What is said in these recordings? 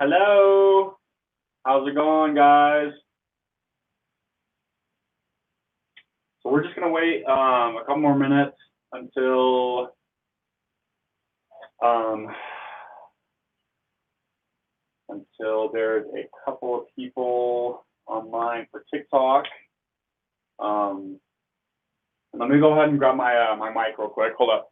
Hello. How's it going, guys? So we're just gonna wait a couple more minutes until um, there's a couple of people online for TikTok. And let me go ahead and grab my mic real quick. Hold up.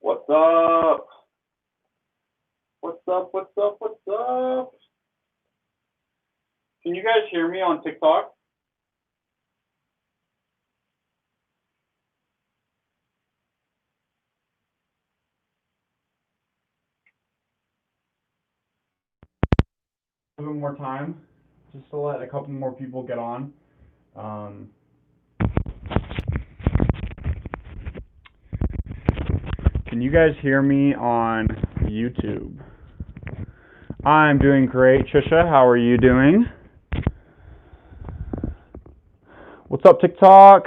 What's up? What's up? What's up? What's up? Can you guys hear me on TikTok? A little more time, just to let a couple more people get on. Can you guys hear me on YouTube? I'm doing great, Trisha. How are you doing? What's up, TikTok?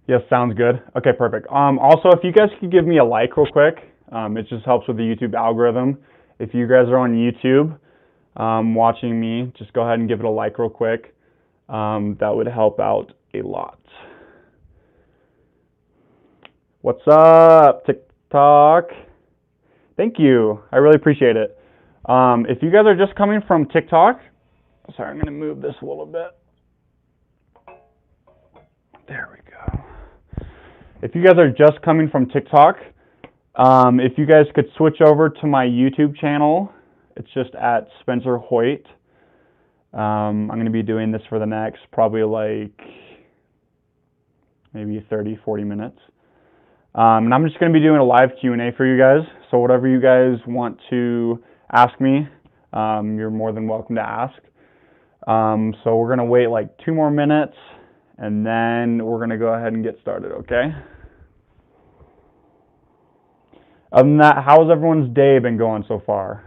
Yes, sounds good. Okay, perfect. Also, if you guys could give me a like real quick, it just helps with the YouTube algorithm. If you guys are on YouTube watching me, just go ahead and give it a like real quick. That would help out a lot. What's up, TikTok? Thank you. I really appreciate it. If you guys are just coming from TikTok, sorry, I'm going to move this a little bit. There we go. If you guys are just coming from TikTok, if you guys could switch over to my YouTube channel, it's just at Spencer Hoyt. I'm going to be doing this for the next probably like maybe 30, 40 minutes. And I'm just going to be doing a live Q&A for you guys. So whatever you guys want to ask me, you're more than welcome to ask. So we're going to wait like 2 more minutes, and then we're going to go ahead and get started, okay? Other than that, how's everyone's day been going so far?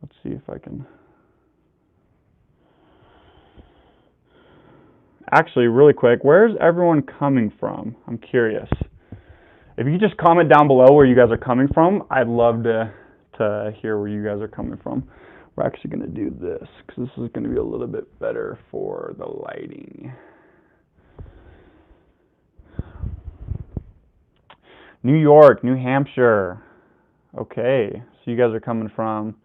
Let's see if I can... Actually, really quick, where's everyone coming from? I'm curious. If you could just comment down below where you guys are coming from, I'd love to hear where you guys are coming from. We're actually going to do this because this is going to be a little bit better for the lighting. New York, New Hampshire. Okay, so you guys are coming from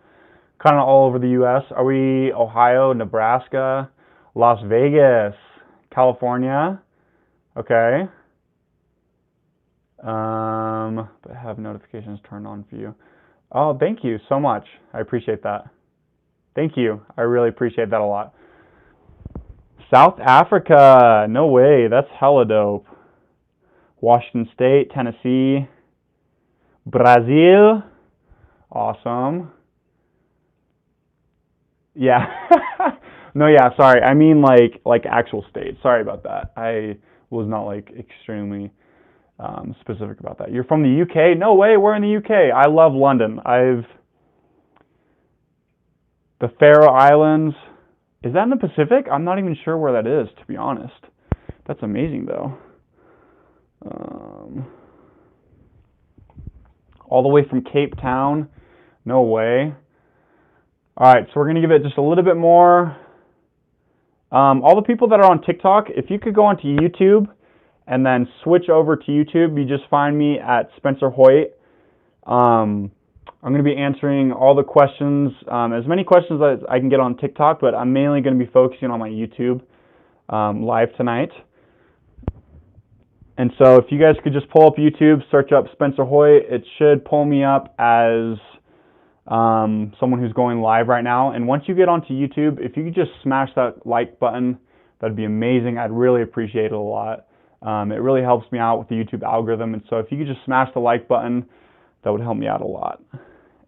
kind of all over the U.S. Are we Ohio, Nebraska, Las Vegas, California? Okay. But have notifications turned on for you. Oh, thank you so much. I appreciate that. Thank you. I really appreciate that a lot. South Africa. No way. That's hella dope. Washington State, Tennessee, Brazil. Awesome. Yeah. No, yeah, sorry. I mean like actual states. Sorry about that. I was not like extremely specific about that. You're from the UK? No way, we're in the UK. I love London. The Faroe Islands. Is that in the Pacific? I'm not even sure where that is, to be honest. That's amazing, though. All the way from Cape Town? No way. All right, so we're going to give it just a little bit more. All the people that are on TikTok, if you could go onto YouTube and then switch over to YouTube, you just find me at Spencer Hoyt. I'm going to be answering all the questions, as many questions as I can get on TikTok, but I'm mainly going to be focusing on my YouTube live tonight. And so if you guys could just pull up YouTube, search up Spencer Hoyt, it should pull me up as someone who's going live right now. And once you get onto YouTube, if you could just smash that like button, that'd be amazing. I'd really appreciate it a lot. It really helps me out with the YouTube algorithm. And so if you could just smash the like button, that would help me out a lot.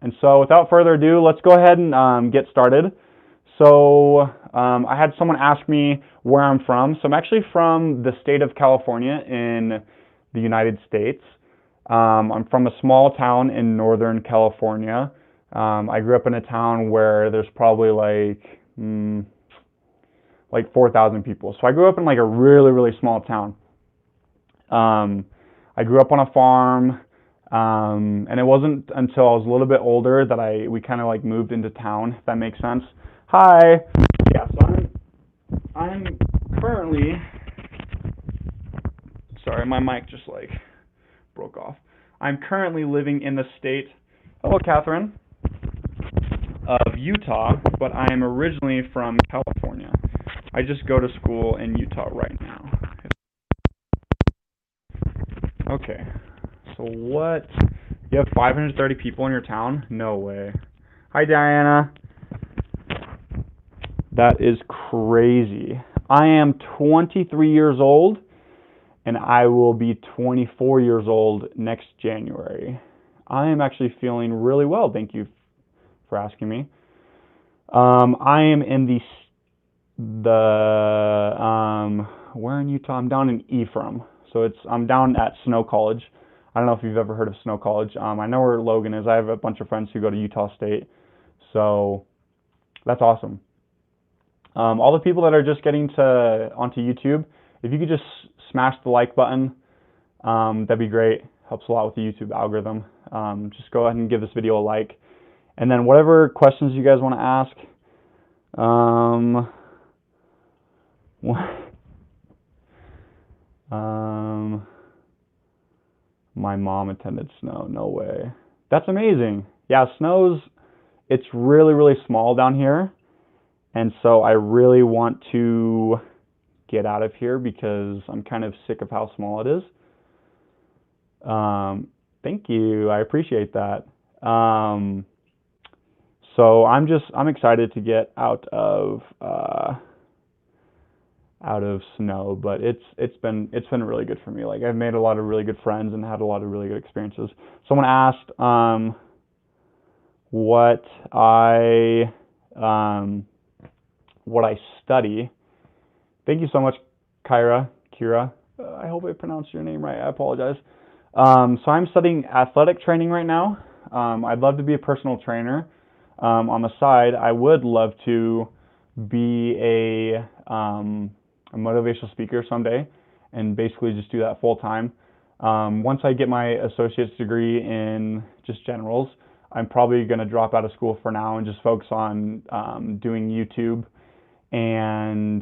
And so without further ado, let's go ahead and get started. So I had someone ask me where I'm from. So I'm actually from the state of California in the United States. I'm from a small town in Northern California. I grew up in a town where there's probably like 4,000 people. So I grew up in like a really, really small town. I grew up on a farm, and it wasn't until I was a little bit older that we kind of like moved into town, if that makes sense. Hi. Yeah, so I'm currently, sorry, my mic just like broke off. I'm currently living in the state, hello Catherine, of Utah, but I am originally from California. I just go to school in Utah right now. Okay, so what? You have 530 people in your town? No way. Hi, Diana. That is crazy. I am 23 years old, and I will be 24 years old next January. I am actually feeling really well. Thank you for asking me. I am in where in Utah? I'm down in Ephraim. So I'm down at Snow College. I don't know if you've ever heard of Snow College. I know where Logan is. I have a bunch of friends who go to Utah State. So that's awesome. All the people that are just getting onto YouTube, if you could just smash the like button, that'd be great. Helps a lot with the YouTube algorithm. Just go ahead and give this video a like. And then whatever questions you guys want to ask, my mom attended Snow. No way. That's amazing. Yeah, it's really, really small down here. And so I really want to get out of here because I'm kind of sick of how small it is. Thank you. I appreciate that. So I'm excited to get out of Snow, but it's been really good for me. Like I've made a lot of really good friends and had a lot of really good experiences. Someone asked what I study. Thank you so much, Kira. I hope I pronounced your name right. I apologize. So I'm studying athletic training right now. I'd love to be a personal trainer. On the side, I would love to be a motivational speaker someday and basically just do that full time. Once I get my associate's degree in just generals, I'm probably going to drop out of school for now and just focus on doing YouTube and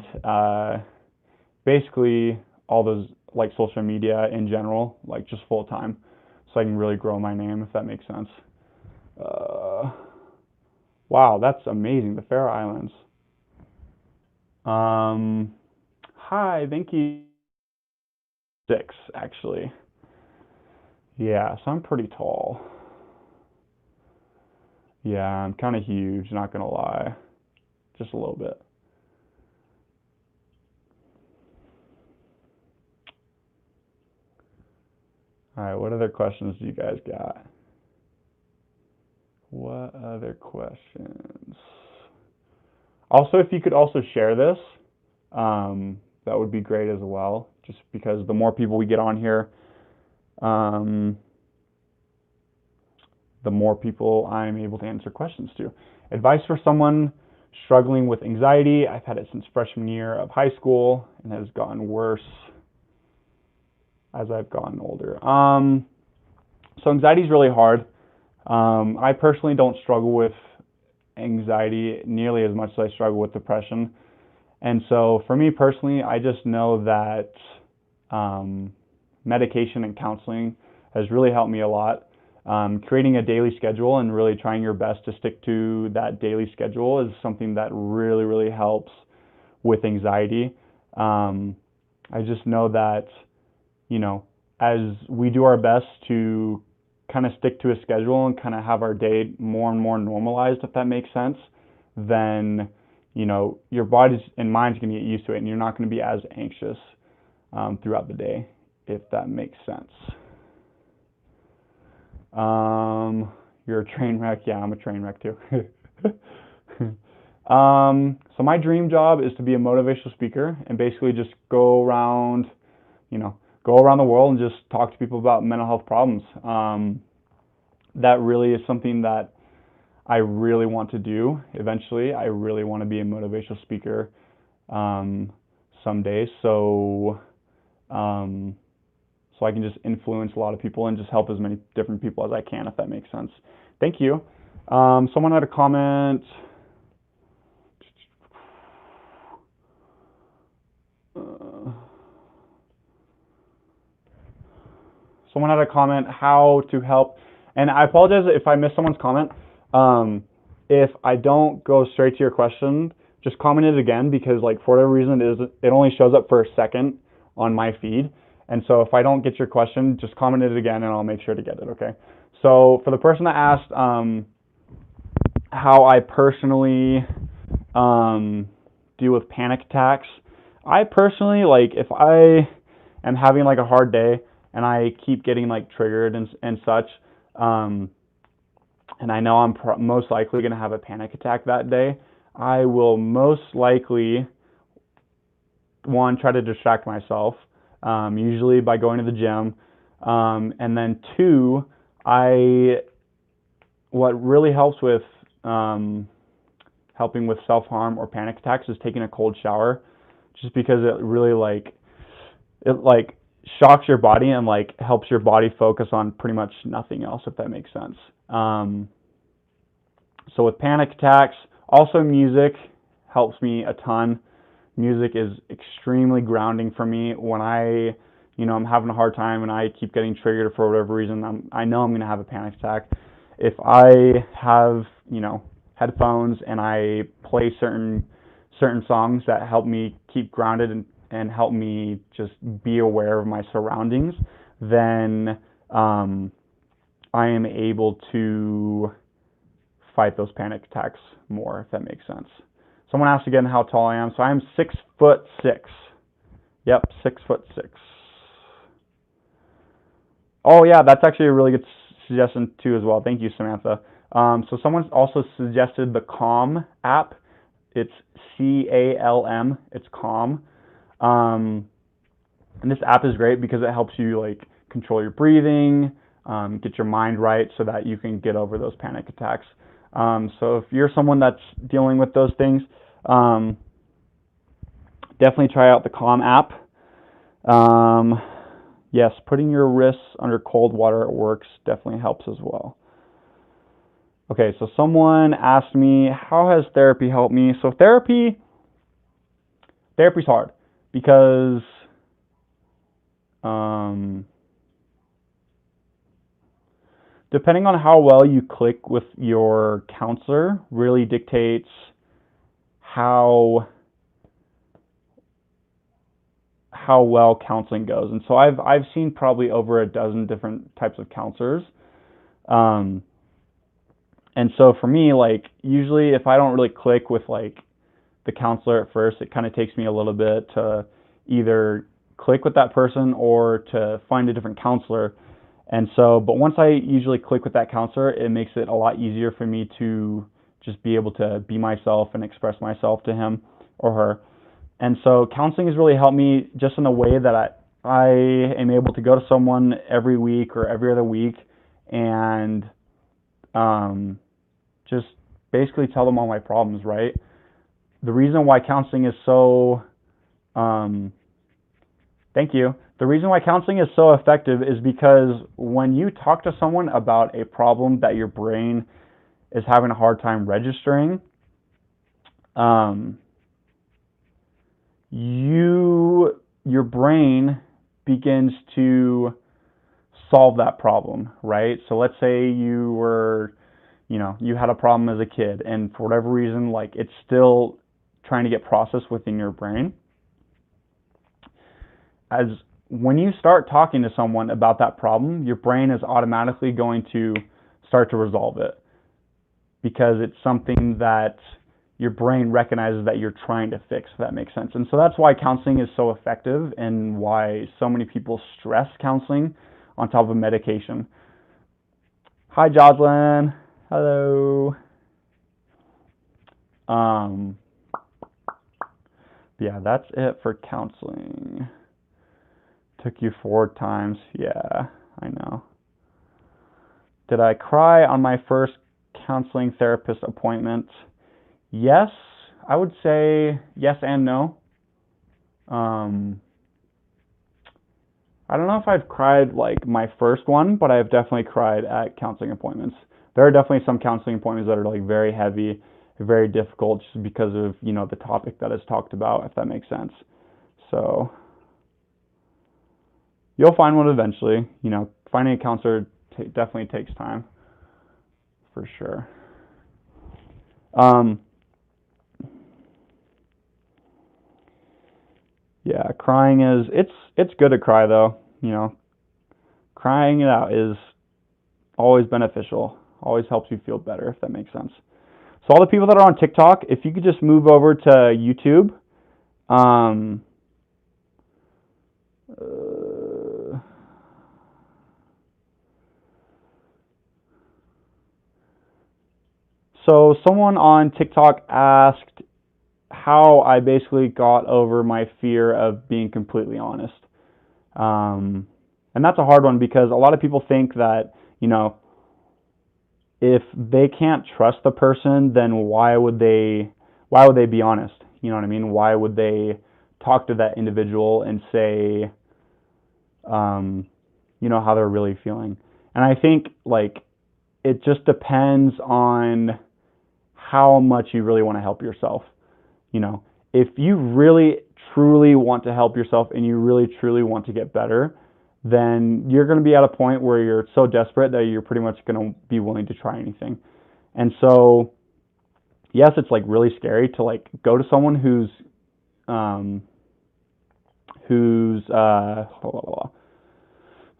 basically all those like social media in general, like just full time, so I can really grow my name, if that makes sense. Wow, that's amazing. The Faroe Islands. Hi, thank you. 6, actually. Yeah, so I'm pretty tall. Yeah, I'm kind of huge, not gonna lie. Just a little bit. All right, what other questions do you guys got? What other questions? Also, if you could also share this, that would be great as well, just because the more people we get on here, the more people I'm able to answer questions to. Advice for someone struggling with anxiety. I've had it since freshman year of high school and has gotten worse as I've gotten older. So anxiety is really hard. I personally don't struggle with anxiety nearly as much as I struggle with depression. And so for me personally, I just know that medication and counseling has really helped me a lot. Creating a daily schedule and really trying your best to stick to that daily schedule is something that really, really helps with anxiety. I just know that, as we do our best to kind of stick to a schedule and kind of have our day more and more normalized, if that makes sense, then, your body and mind's going to get used to it and you're not going to be as anxious throughout the day, if that makes sense. You're a train wreck. Yeah, I'm a train wreck too. So my dream job is to be a motivational speaker and basically just go around, go around the world and just talk to people about mental health problems. That really is something that I really want to do eventually. I really want to be a motivational speaker someday. So I can just influence a lot of people and just help as many different people as I can, if that makes sense. Thank you. Someone had a comment. Someone had a comment how to help, and I apologize if I missed someone's comment. If I don't go straight to your question, just comment it again, because like for whatever reason it only shows up for a second on my feed. And so if I don't get your question, just comment it again and I'll make sure to get it, okay? So for the person that asked how I personally deal with panic attacks, I personally, like, if I am having like a hard day and I keep getting like triggered and such, and I know I'm most likely going to have a panic attack that day, I will most likely, one, try to distract myself, usually by going to the gym, and then two, what really helps with helping with self-harm or panic attacks is taking a cold shower, just because it really it shocks your body and like helps your body focus on pretty much nothing else, if that makes sense. So with panic attacks, also music helps me a ton. Music is extremely grounding for me when I'm having a hard time and I keep getting triggered for whatever reason. I know I'm going to have a panic attack. If I have, headphones and I play certain songs that help me keep grounded and help me just be aware of my surroundings, then I am able to fight those panic attacks more, if that makes sense. Someone asked again how tall I am. So I am 6'6". Yep, 6'6". Oh yeah, that's actually a really good suggestion too as well. Thank you, Samantha. So someone also suggested the Calm app. It's CALM. It's Calm. And this app is great because it helps you like control your breathing, get your mind right so that you can get over those panic attacks. So if you're someone that's dealing with those things, definitely try out the Calm app. Yes, putting your wrists under cold water at work definitely helps as well. Okay, so someone asked me, how has therapy helped me? So therapy's hard because depending on how well you click with your counselor really dictates how well counseling goes. And so I've seen probably over a dozen different types of counselors. And so for me, like, usually if I don't really click with like the counselor at first, it kind of takes me a little bit to either click with that person or to find a different counselor. And so, but once I usually click with that counselor, it makes it a lot easier for me to just be able to be myself and express myself to him or her. And so counseling has really helped me just in a way that I am able to go to someone every week or every other week and just basically tell them all my problems, right? The reason why counseling is so, thank you. The reason why counseling is so effective is because when you talk to someone about a problem that your brain is having a hard time registering, your brain begins to solve that problem, right? So let's say you had a problem as a kid and for whatever reason, like, it's still trying to get processed within your brain. As when you start talking to someone about that problem, your brain is automatically going to start to resolve it because it's something that your brain recognizes that you're trying to fix, if that makes sense. And so that's why counseling is so effective and why so many people stress counseling on top of medication. Hi, Jocelyn. Hello. Yeah, that's it for counseling. Took you 4 times. Yeah, I know. Did I cry on my first counseling therapist appointment? Yes, I would say yes and no. I don't know if I've cried like my first one, but I've definitely cried at counseling appointments. There are definitely some counseling appointments that are like very heavy, very difficult just because of, the topic that is talked about, if that makes sense. So you'll find one eventually. Finding a counselor definitely takes time, for sure. Yeah, crying it's good to cry though. Crying it out is always beneficial. Always helps you feel better, if that makes sense. So all the people that are on TikTok, if you could just move over to YouTube. So someone on TikTok asked how I basically got over my fear of being completely honest. And that's a hard one because a lot of people think that, if they can't trust the person, then why would they be honest? You know what I mean? Why would they talk to that individual and say, how they're really feeling? And I think like it just depends on how much you really want to help yourself. If you really truly want to help yourself and you really truly want to get better, then you're going to be at a point where you're so desperate that you're pretty much going to be willing to try anything. And so, yes, it's like really scary to like go to someone who's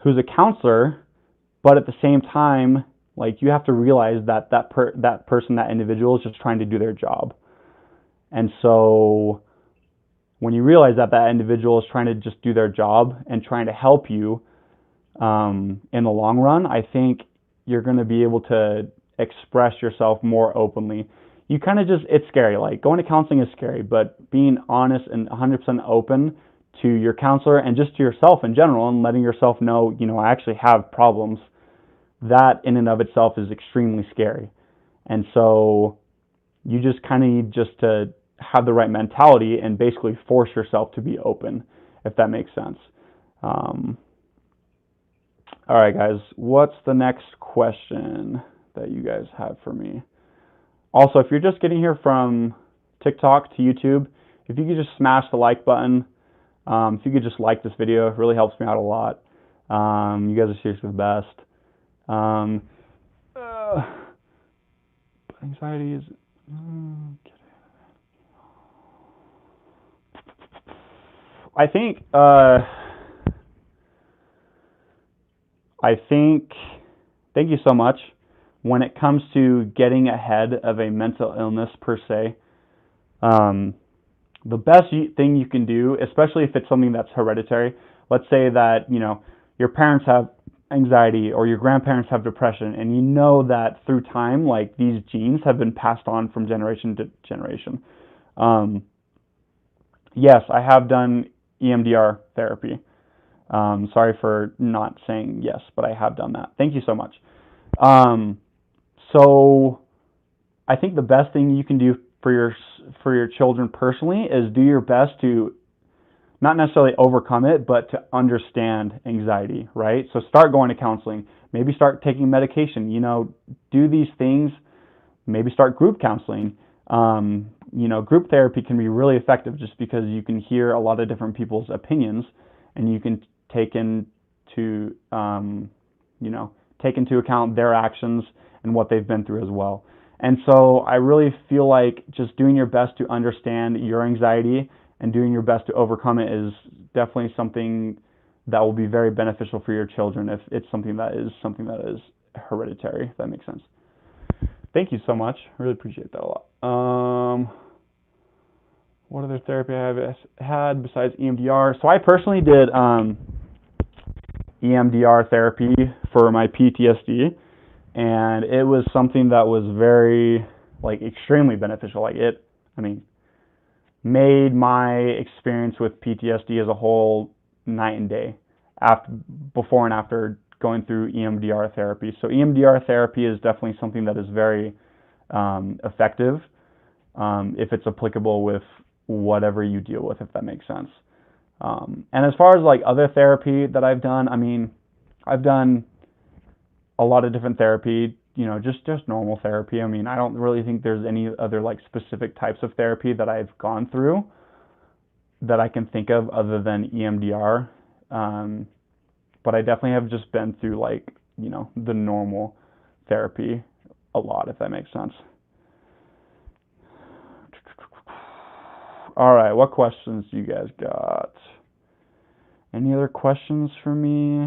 a counselor, but at the same time, like you have to realize that that person, that individual, is just trying to do their job. And so when you realize that that individual is trying to just do their job and trying to help you in the long run, I think you're going to be able to express yourself more openly. You kind of it's scary. Like going to counseling is scary, but being honest and 100% open to your counselor and just to yourself in general and letting yourself know, I actually have problems, that in and of itself is extremely scary. And so you just kind of need just to have the right mentality and basically force yourself to be open, if that makes sense. All right, guys, what's the next question that you guys have for me? Also, if you're just getting here from TikTok to YouTube, if you could just smash the like button, if you could just like this video, it really helps me out a lot. You guys are seriously the best. Anxiety is... I think, thank you so much. When it comes to getting ahead of a mental illness per se, the best thing you can do, especially if it's something that's hereditary, let's say that, your parents have anxiety or your grandparents have depression, and you know that through time, like these genes have been passed on from generation to generation. Yes, I have done EMDR therapy. Sorry for not saying yes, but I have done that. Thank you so much. So I think the best thing you can do for your children personally is do your best to not necessarily overcome it, but to understand anxiety, right? So start going to counseling, maybe start taking medication, do these things, maybe start group counseling. Group therapy can be really effective just because you can hear a lot of different people's opinions and you can take into account their actions and what they've been through as well. And so I really feel like just doing your best to understand your anxiety and doing your best to overcome it is definitely something that will be very beneficial for your children if it's something that is hereditary, if that makes sense. Thank you so much. I really appreciate that a lot. What other therapy I have had besides EMDR? So I personally did EMDR therapy for my PTSD, and it was something that was very, like extremely beneficial. Like it, I mean, made my experience with PTSD as a whole night and day after, before and after going through EMDR therapy. So EMDR therapy is definitely something that is very effective if it's applicable with whatever you deal with, if that makes sense. And as far as like other therapy that I've done, I mean, I've done a lot of different therapy, just normal therapy. I mean, I don't really think there's any other like specific types of therapy that I've gone through that I can think of other than EMDR. But I definitely have just been through like, the normal therapy a lot, if that makes sense. All right, what questions do you guys got? Any other questions for me?